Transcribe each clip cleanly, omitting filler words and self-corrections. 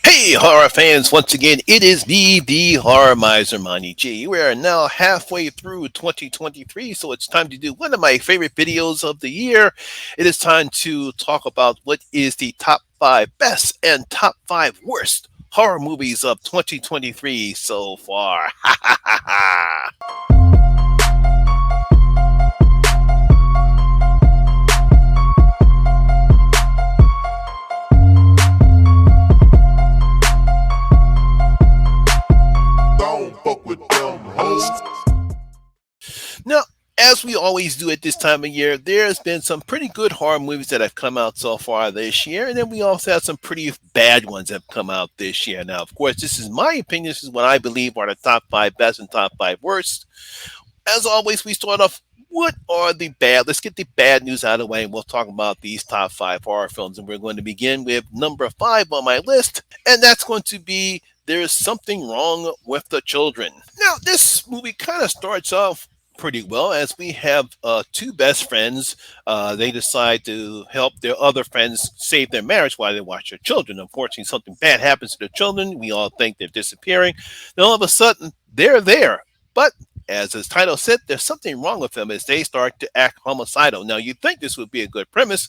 Hey, horror fans! Once again, it is me, the Horror Miser, Monty G. We are now halfway through 2023, so it's time to do one of my favorite videos of the year. It is time to talk about what is the top 5 best and top 5 worst horror movies of 2023 so far. Ha ha ha ha! Don't fuck with them hoes. Now, as we always do at this time of year, there's been some pretty good horror movies that have come out so far this year, and then we also have some pretty bad ones that have come out this year. Now, of course, this is my opinion. This is what I believe are the top 5 best and top 5 worst. As always, we start off. What are the bad? Let's get the bad news out of the way, and we'll talk about these top 5 horror films. And we're going to begin with number 5 on my list, and that's going to be There's Something Wrong with the Children. Now, this movie kind of starts off pretty well as we have two best friends. They decide to help their other friends save their marriage while they watch their children. Unfortunately, something bad happens to the children. We all think they're disappearing. Then all of a sudden, they're there. But as his title said, there's something wrong with them as they start to act homicidal. Now, you'd think this would be a good premise,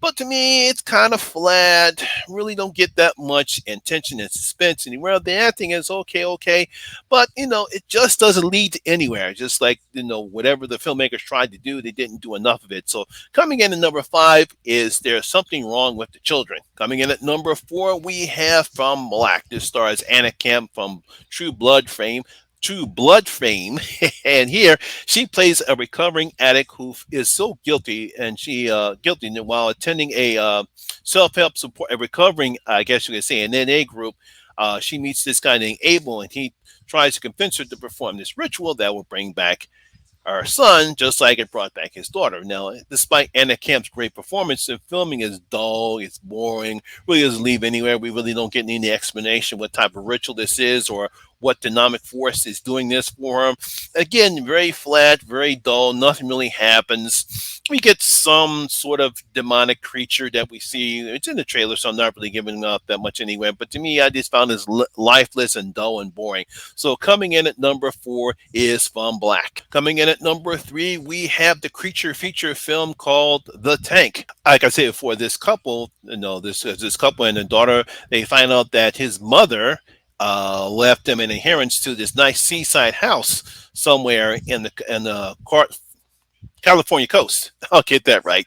but to me, it's kind of flat. Really don't get that much intention and suspense anywhere. The acting is okay, but it just doesn't lead to anywhere. Just like whatever the filmmakers tried to do, they didn't do enough of it. So coming in at number 5 is There's Something Wrong with the Children. Coming in at number 4, we have From Black. This stars Anna Kemp from True Blood fame. And here she plays a recovering addict who is so guilty, and she guilty while attending a self-help support, a recovering, I guess you could say, an NA group. She meets this guy named Abel, and he tries to convince her to perform this ritual that will bring back our son, just like it brought back his daughter. Now, despite Anna Camp's great performance, the filming is dull, it's boring, really doesn't leave anywhere. We really don't get any explanation what type of ritual this is or what dynamic force is doing this for him. Again, very flat, very dull, nothing really happens. We get some sort of demonic creature that we see. It's in the trailer, so I'm not really giving up that much anyway. But to me, I just found this lifeless and dull and boring. So coming in at number 4 is From Black. Coming in at number 3, we have the creature feature film called The Tank. Like I said before, this couple, this couple and the daughter, they find out that his mother left them an inheritance to this nice seaside house somewhere in the California coast. I'll get that right.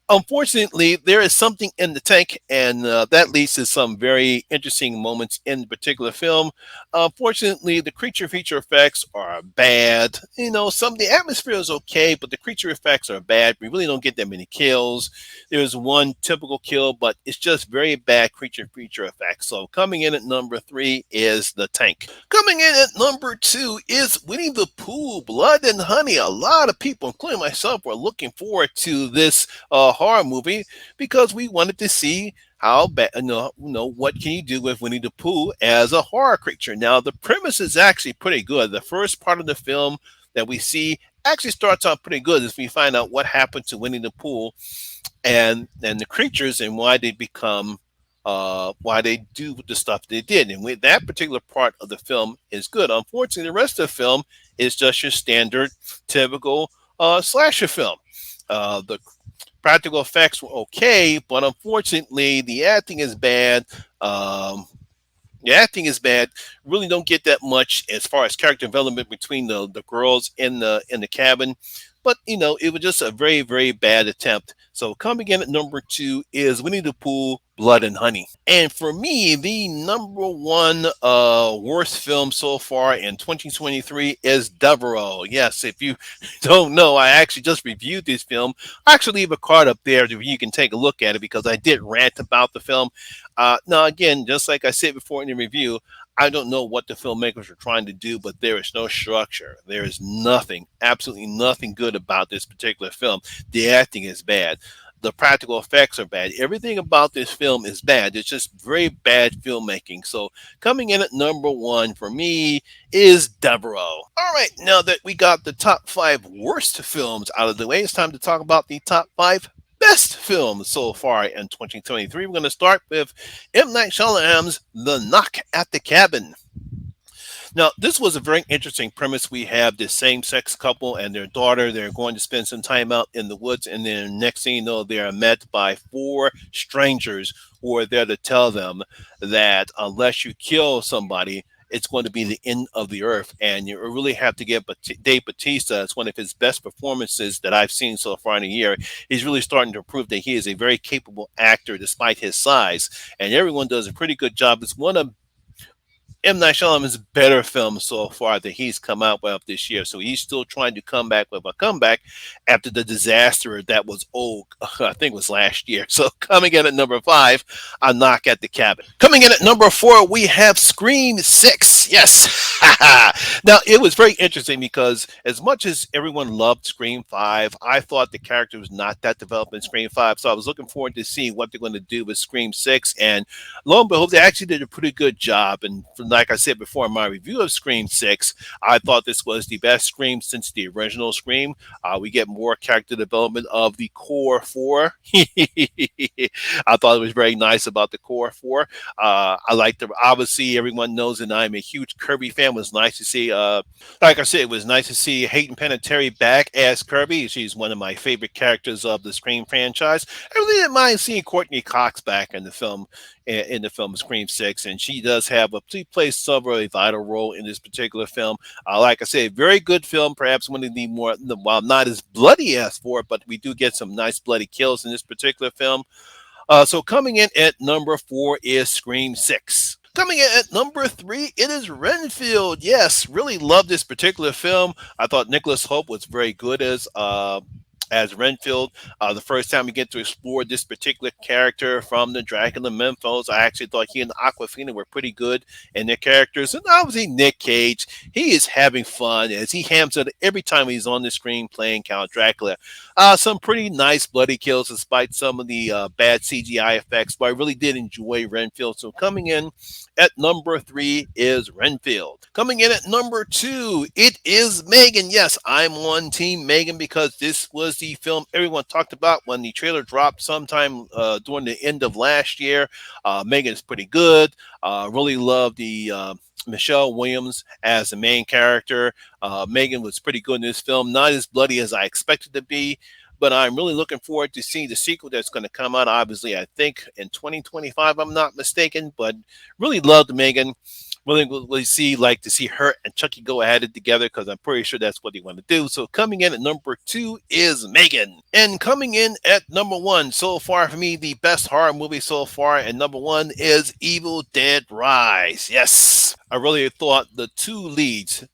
Unfortunately, there is something in the tank, and that leads to some very interesting moments in the particular film. Unfortunately, the creature feature effects are bad. Some of the atmosphere is okay, but the creature effects are bad. We really don't get that many kills. There's one typical kill, but it's just very bad creature feature effects. So coming in at number 3 is The Tank. Coming in at number 2 is Winnie the Pooh, Blood and Honey. A lot of people, including myself, were looking forward to this horror movie because we wanted to see how bad, what can you do with Winnie the Pooh as a horror creature. Now, the premise is actually pretty good. The first part of the film that we see actually starts out pretty good as we find out what happened to Winnie the Pooh and the creatures and why they do the stuff they did. And with that particular part of the film is good. Unfortunately, the rest of the film is just your standard, typical slasher film. The practical effects were okay, but unfortunately, the acting is bad. The acting is bad. Really don't get that much as far as character development between the girls in the cabin. But it was just a very, very bad attempt. So coming in at number 2 is Winnie the Pooh, Blood and Honey. And for me, the number 1 worst film so far in 2023 is Devereaux. Yes, if you don't know, I actually just reviewed this film. I actually leave a card up there so you can take a look at it because I did rant about the film. Now, again, just like I said before in the review, I don't know what the filmmakers are trying to do, but there is no structure. There is nothing, absolutely nothing good about this particular film. The acting is bad. The practical effects are bad. Everything about this film is bad. It's just very bad filmmaking. So coming in at number 1 for me is Devereaux. All right, now that we got the top 5 worst films out of the way, it's time to talk about the top 5 best film so far in 2023. We're going to start with M. Night Shyamalan's The Knock at the Cabin. Now, this was a very interesting premise. We have this same sex couple and their daughter. They're going to spend some time out in the woods, and then next thing you know, they are met by four strangers who are there to tell them that unless you kill somebody, it's going to be the end of the earth. And you really have to give Dave Bautista, it's one of his best performances that I've seen so far in a year. He's really starting to prove that he is a very capable actor despite his size. And everyone does a pretty good job. It's one of M. Night Shyamalan's better film so far that he's come out with this year. So he's still trying to come back with a comeback after the disaster that was I think it was last year. So coming in at number five, A Knock at the Cabin. Coming in at number four, we have Scream 6. Yes. Now, it was very interesting because as much as everyone loved Scream 5, I thought the character was not that developed in Scream 5. So I was looking forward to see what they're going to do with Scream 6. And lo and behold, they actually did a pretty good job. And like I said before in my review of Scream 6, I thought this was the best Scream since the original Scream. We get more character development of the core four. I thought it was very nice about the core four. I like the, obviously, everyone knows that I'm a huge Kirby fan. It was nice to see, like I said, it was nice to see Hayden Panettiere back as Kirby. She's one of my favorite characters of the Scream franchise. I really didn't mind seeing Courtney Cox back in the film Scream 6, and she does have she plays several a vital role in this particular film. Like I said, very good film, perhaps one of the more, while not as bloody as for, but we do get some nice bloody kills in this particular film. So coming in at number four is Scream 6. Coming in at number three, it is Renfield. Yes, really love this particular film. I thought Nicholas Hoult was very good as Renfield. The first time we get to explore this particular character from the Dracula Memphis, I actually thought he and Aquafina were pretty good in their characters. And obviously Nick Cage, he is having fun as he hams it every time he's on the screen playing Count Dracula. Some pretty nice bloody kills despite some of the bad CGI effects, but I really did enjoy Renfield. So coming in at number three is Renfield. Coming in at number two, it is Megan. Yes, I'm on Team Megan because this was the film everyone talked about when the trailer dropped sometime during the end of last year. Megan is pretty good. Really love the Michelle Williams as the main character. Megan was pretty good in this film. Not as bloody as I expected to be, but I'm really looking forward to seeing the sequel that's going to come out. Obviously, I think in 2025, I'm not mistaken, but really loved Megan. Really like to see her and Chucky go at it together because I'm pretty sure that's what they want to do. So coming in at number two is Megan. And coming in at number one so far for me, the best horror movie so far, and number one is Evil Dead Rise. Yes, I really thought the two leads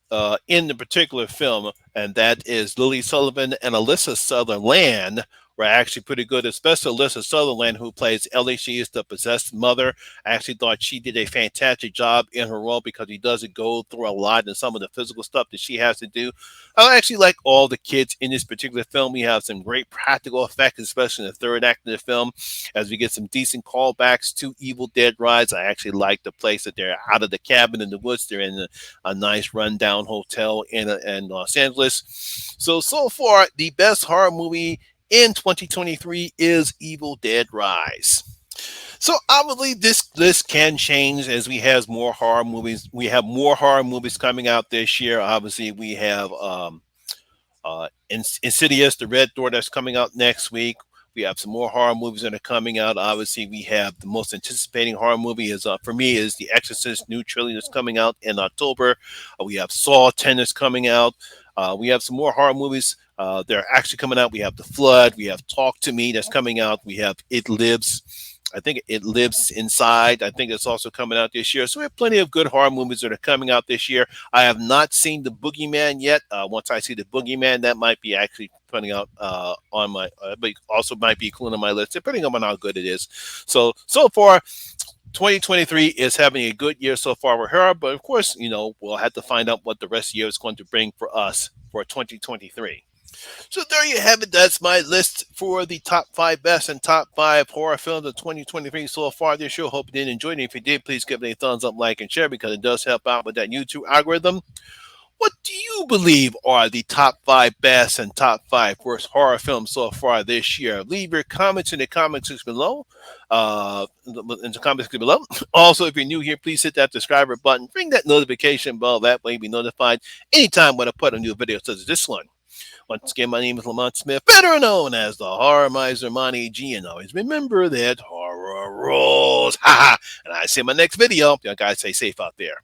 in the particular film, and that is Lily Sullivan and Alyssa Sutherland, were actually pretty good, especially Alyssa Sutherland, who plays Ellie. She is the possessed mother. I actually thought she did a fantastic job in her role because he doesn't go through a lot in some of the physical stuff that she has to do. I actually like all the kids in this particular film. We have some great practical effects, especially in the third act of the film, as we get some decent callbacks to Evil Dead Rise. I actually like the place that they're out of the cabin in the woods. They're in a nice rundown hotel in Los Angeles. So far, the best horror movie in 2023 is Evil Dead Rise. So obviously this list can change as we have more horror movies. We have more horror movies coming out this year. Obviously we have Insidious, The Red Door that's coming out next week. We have some more horror movies that are coming out. Obviously, we have the most anticipating horror movie is for me is The Exorcist new trilogy that's coming out in October. We have Saw 10 that's coming out. We have some more horror movies. They're actually coming out. We have The Flood. We have Talk to Me that's coming out. We have It Lives. I think It Lives Inside. I think it's also coming out this year. So we have plenty of good horror movies that are coming out this year. I have not seen The Boogeyman yet. Once I see The Boogeyman, that might be actually putting out on my, but also might be included on my list, depending on how good it is. So far, 2023 is having a good year so far with her, but of course, we'll have to find out what the rest of the year is going to bring for us for 2023. So there you have it. That's my list for the top five best and top five horror films of 2023 so far this year. Hope you did enjoy it. If you did, please give it a thumbs up, like, and share because it does help out with that YouTube algorithm. What do you believe are the top five best and top five worst horror films so far this year? Leave your comments in the comments section below. In the comments section below. Also, if you're new here, please hit that subscriber button. Ring that notification bell. That way, you'll be notified anytime when I put a new video such as this one. Once again, my name is Lamont Smith, better known as the Horror Miser Monty G. And always remember that horror rules. Ha ha. And I see you in my next video. You guys stay safe out there.